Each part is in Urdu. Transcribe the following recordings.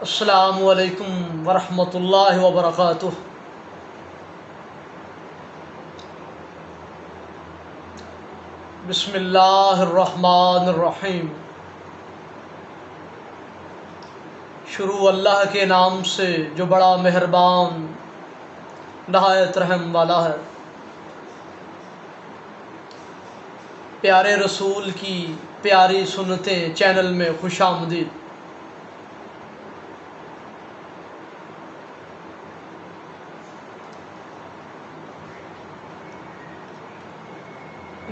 السلام علیکم ورحمۃ اللہ وبرکاتہ۔ بسم اللہ الرحمن الرحیم۔ شروع اللہ کے نام سے جو بڑا مہربان نہایت رحم والا ہے۔ پیارے رسول کی پیاری سنتیں چینل میں خوش آمدید۔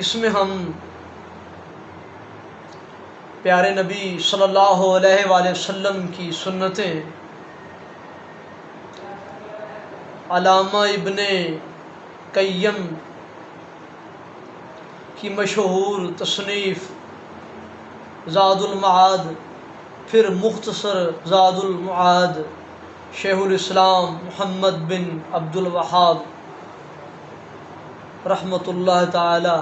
اس میں ہم پیارے نبی صلی اللہ علیہ وآلہ وسلم کی سنتیں علامہ ابن قیم کی مشہور تصنیف زاد المعاد، پھر مختصر زاد المعاد، شیخ الاسلام محمد بن عبد الوہاب رحمۃ اللہ تعالی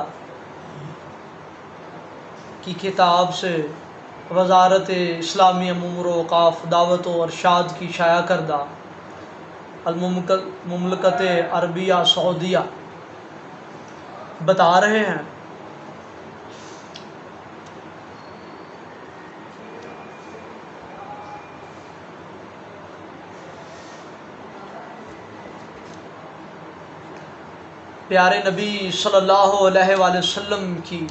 کی کتاب سے وزارت اسلامی امور و اوقاف دعوت و ارشاد کی شائع کردہ المملکت عربیہ سعودیہ بتا رہے ہیں۔ پیارے نبی صلی اللہ علیہ وآلہ وسلم کی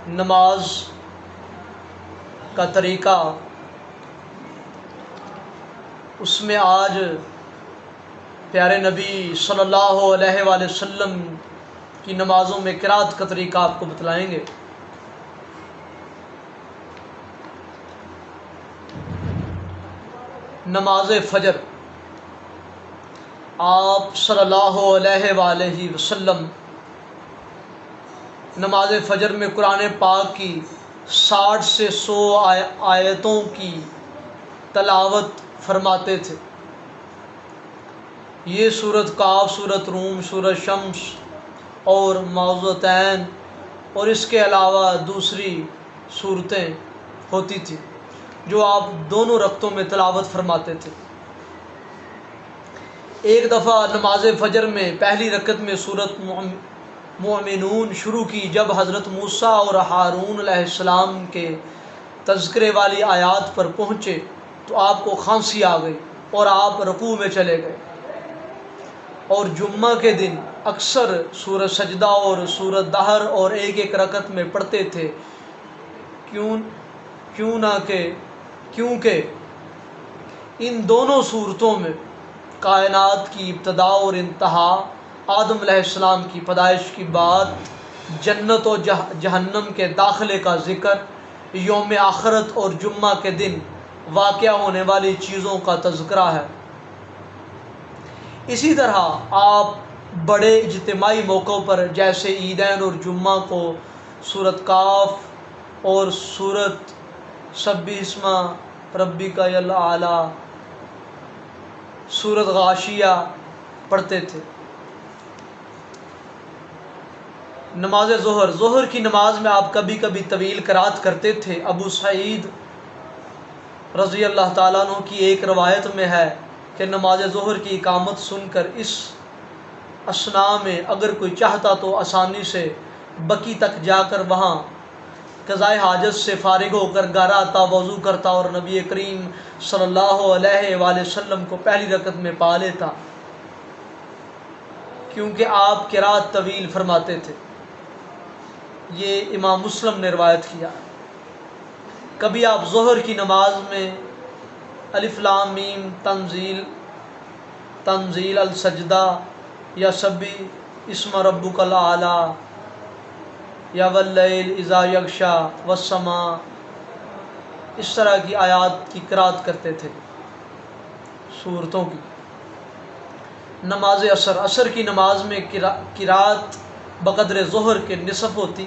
نماز کا طریقہ، اس میں آج پیارے نبی صلی اللہ علیہ وآلہ وسلم کی نمازوں میں قرات کا طریقہ آپ کو بتلائیں گے۔ نماز فجر، آپ صلی اللہ علیہ وآلہ وسلم نماز فجر میں قرآن پاک کی 60 سے 100 آیتوں کی تلاوت فرماتے تھے۔ یہ سورۃ کاف، سورۃ روم، سورۃ شمس اور معوذتین اور اس کے علاوہ دوسری صورتیں ہوتی تھیں جو آپ دونوں رکعتوں میں تلاوت فرماتے تھے۔ ایک دفعہ نماز فجر میں پہلی رکعت میں سورۃ مومنون شروع کی۔ جب حضرت موسیٰ اور ہارون علیہ السلام کے تذکرے والی آیات پر پہنچے تو آپ کو کھانسی آ گئی اور آپ رکوع میں چلے گئے، اور جمعہ کے دن اکثر سورۃ سجدہ اور سورۃ دہر اور ایک ایک رکعت میں پڑھتے تھے، کیونکہ ان دونوں صورتوں میں کائنات کی ابتدا اور انتہا، آدم علیہ السلام کی پیدائش کی بات، جنت و جہنم کے داخلے کا ذکر، یوم آخرت اور جمعہ کے دن واقع ہونے والی چیزوں کا تذکرہ ہے۔ اسی طرح آپ بڑے اجتماعی موقعوں پر جیسے عیدین اور جمعہ کو سورۃ کاف اور سورۃ سبح اسم ربک الاعلی، سورۃ غاشیہ پڑھتے تھے۔ نماز ظہر کی نماز میں آپ کبھی کبھی طویل قرات کرتے تھے۔ ابو سعید رضی اللہ تعالیٰ عنہ کی ایک روایت میں ہے کہ نماز ظہر کی اقامت سن کر اس اثناء میں اگر کوئی چاہتا تو آسانی سے بقی تک جا کر وہاں قضائے حاجت سے فارغ ہو کر گھر آتا، وضو کرتا اور نبی کریم صلی اللہ علیہ وآلہ وسلم کو پہلی رکعت میں پا لیتا، کیونکہ آپ قرات طویل فرماتے تھے۔ یہ امام مسلم نے روایت کیا۔ کبھی آپ ظہر کی نماز میں الف لام میم تنزیل السجدہ یا سبح اسم ربک الاعلی یا واللیل اذا یغشی والسماء، اس طرح کی آیات کی قرات کرتے تھے سورتوں کی۔ نماز عصر کی نماز میں قرات بقدر ظہر کے نصف ہوتی،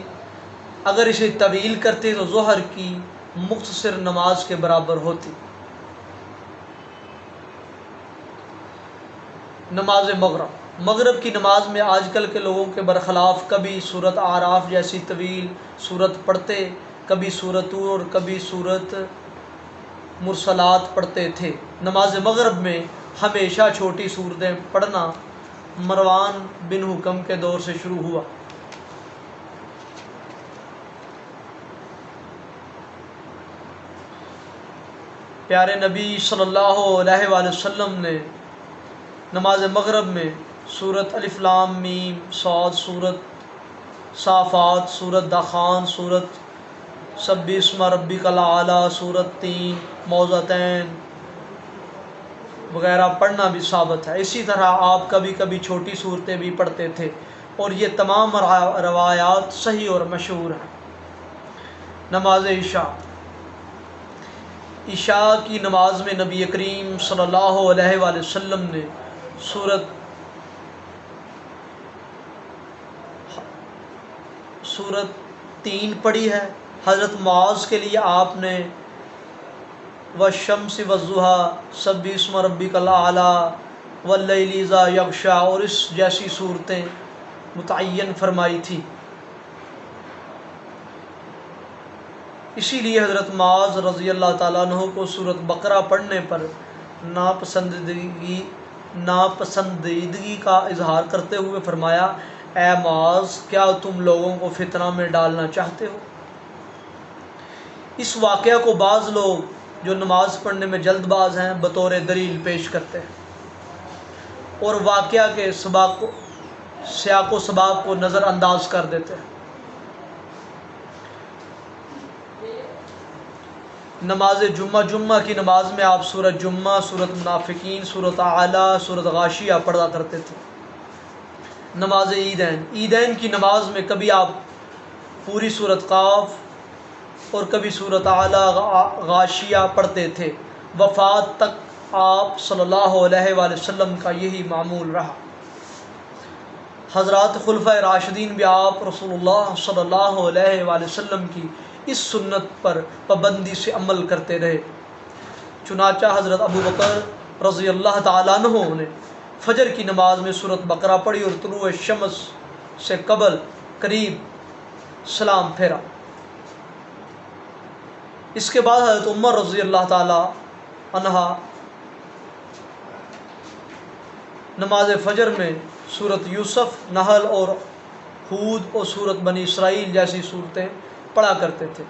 اگر اسے طویل کرتے تو ظہر کی مختصر نماز کے برابر ہوتی۔ نماز مغرب کی نماز میں آج کل کے لوگوں کے برخلاف کبھی سورۃ اعراف جیسی طویل سورت پڑھتے، کبھی سورۃ طور، کبھی سورۃ مرسلات پڑھتے تھے۔ نماز مغرب میں ہمیشہ چھوٹی صورتیں پڑھنا مروان بن حکم کے دور سے شروع ہوا۔ پیارے نبی صلی اللہ علیہ وآلہ وسلم نے نماز مغرب میں سورت الف لام میم صاد، سورت صافات، سورت دخان، سورت سبح اسم ربک الاعلی، سورت 3 موضتین وغیرہ پڑھنا بھی ثابت ہے۔ اسی طرح آپ کبھی کبھی چھوٹی صورتیں بھی پڑھتے تھے، اور یہ تمام روایات صحیح اور مشہور ہیں۔ نماز عشاء کی نماز میں نبی کریم صلی اللہ علیہ وآلہ وسلم نے سورت 3 پڑھی ہے۔ حضرت معاذ کے لیے آپ نے والشمس والضحیٰ، سبح اسم ربک الاعلی، واللیل اذا یغشی اور اس جیسی صورتیں متعین فرمائی تھی۔ اسی لیے حضرت معاذ رضی اللہ تعالیٰ عنہ کو سورت بقرہ پڑھنے پر ناپسندیدگی کا اظہار کرتے ہوئے فرمایا، اے معاذ، کیا تم لوگوں کو فتنہ میں ڈالنا چاہتے ہو؟ اس واقعہ کو بعض لوگ جو نماز پڑھنے میں جلد باز ہیں بطور دلیل پیش کرتے ہیں اور واقعہ کے سیاق و سباق کو نظر انداز کر دیتے ہیں۔ نماز جمعہ کی نماز میں آپ سورت جمعہ، سورت منافقین، سورت اعلیٰ، سورت غاشیہ پڑھا کرتے تھے۔ نماز عیدین کی نماز میں کبھی آپ پوری سورت قاف اور کبھی سورت اعلیٰ غاشیہ پڑھتے تھے۔ وفات تک آپ صلی اللہ علیہ وآلہ وسلم کا یہی معمول رہا۔ حضرات خلفائے راشدین بھی آپ رسول اللہ صلی اللہ علیہ وآلہ وسلم کی اس سنت پر پابندی سے عمل کرتے رہے۔ چنانچہ حضرت ابو بکر رضی اللہ تعالیٰ عنہ نے فجر کی نماز میں سورت بقرہ پڑھی اور طلوع شمس سے قریب سلام پھیرا۔ اس کے بعد حضرت عمر رضی اللہ تعالیٰ عنہ نماز فجر میں سورت یوسف، نحل اور ہود اور سورت بنی اسرائیل جیسی صورتیں پڑھا کرتے تھے۔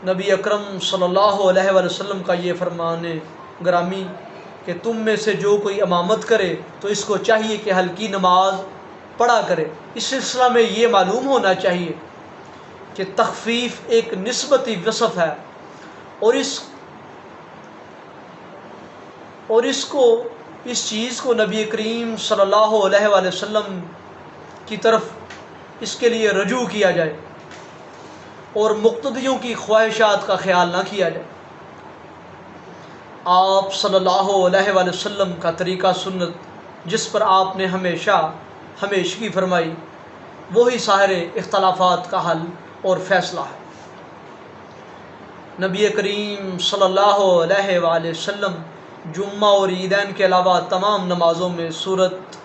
نبی اکرم صلی اللہ علیہ وآلہ وسلم کا یہ فرمان گرامی کہ تم میں سے جو کوئی امامت کرے تو اس کو چاہیے کہ ہلکی نماز پڑھا کرے۔ اس سلسلہ میں یہ معلوم ہونا چاہیے کہ تخفیف ایک نسبتی وصف ہے، اور اس چیز کو نبی کریم صلی اللہ علیہ وآلہ وسلم کی طرف اس کے لیے رجوع کیا جائے اور مقتدیوں کی خواہشات کا خیال نہ کیا جائے۔ آپ صلی اللہ علیہ وآلہ وسلم کا طریقہ سنت جس پر آپ نے ہمیشگی فرمائی، وہی سارے اختلافات کا حل اور فیصلہ ہے۔ نبی کریم صلی اللہ علیہ وآلہ وسلم جمعہ اور عیدین کے علاوہ تمام نمازوں میں سورت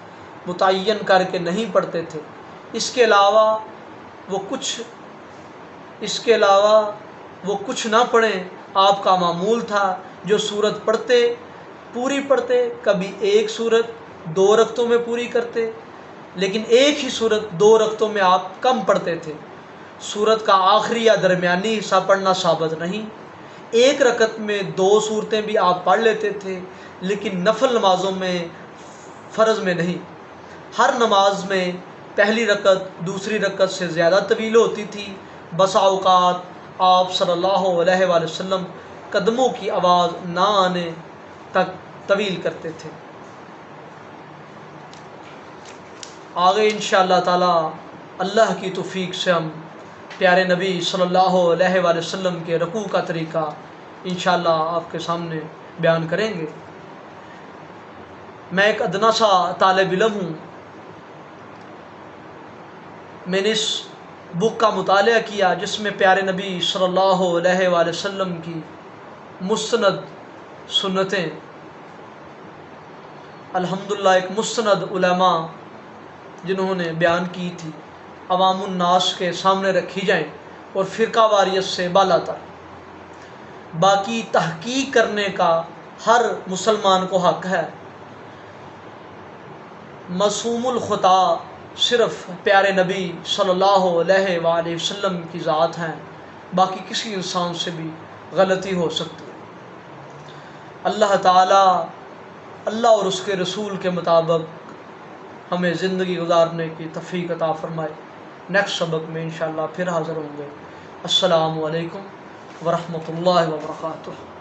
متعین کر کے نہیں پڑھتے تھے۔ اس کے علاوہ وہ کچھ نہ پڑھیں۔ آپ کا معمول تھا جو سورت پوری پڑھتے، کبھی ایک سورت 2 رکعتوں میں پوری کرتے، لیکن ایک ہی سورت 2 رکعتوں میں آپ کم پڑھتے تھے۔ سورت کا آخری یا درمیانی حصہ پڑھنا ثابت نہیں۔ ایک رکعت میں 2 سورتیں بھی آپ پڑھ لیتے تھے، لیکن نفل نمازوں میں، فرض میں نہیں۔ ہر نماز میں پہلی رکعت دوسری رکعت سے زیادہ طویل ہوتی تھی۔ بسا اوقات آپ صلی اللہ علیہ وآلہ وسلم قدموں کی آواز نہ آنے تک طویل کرتے تھے۔ آگے انشاءاللہ تعالی اللہ کی توفیق سے ہم پیارے نبی صلی اللہ علیہ وآلہ وسلم کے رکوع کا طریقہ انشاءاللہ آپ کے سامنے بیان کریں گے۔ میں ایک ادنا سا طالب علم ہوں۔ میں نے اس بک کا مطالعہ کیا جس میں پیارے نبی صلی اللہ علیہ وآلہ وسلم کی مستند سنتیں الحمدللہ ایک مستند علماء جنہوں نے بیان کی تھی عوام الناس کے سامنے رکھی جائیں اور فرقہ واریت سے بالا تر۔ باقی تحقیق کرنے کا ہر مسلمان کو حق ہے۔ معصوم الخطا صرف پیارے نبی صلی اللہ علیہ وآلہ وسلم کی ذات ہیں، باقی کسی انسان سے بھی غلطی ہو سکتی ہے۔ اللہ تعالیٰ اللہ اور اس کے رسول کے مطابق ہمیں زندگی گزارنے کی توفیق عطا فرمائے۔ نیکسٹ سبق میں انشاءاللہ پھر حاضر ہوں گے۔ السلام علیکم ورحمۃ اللہ وبرکاتہ۔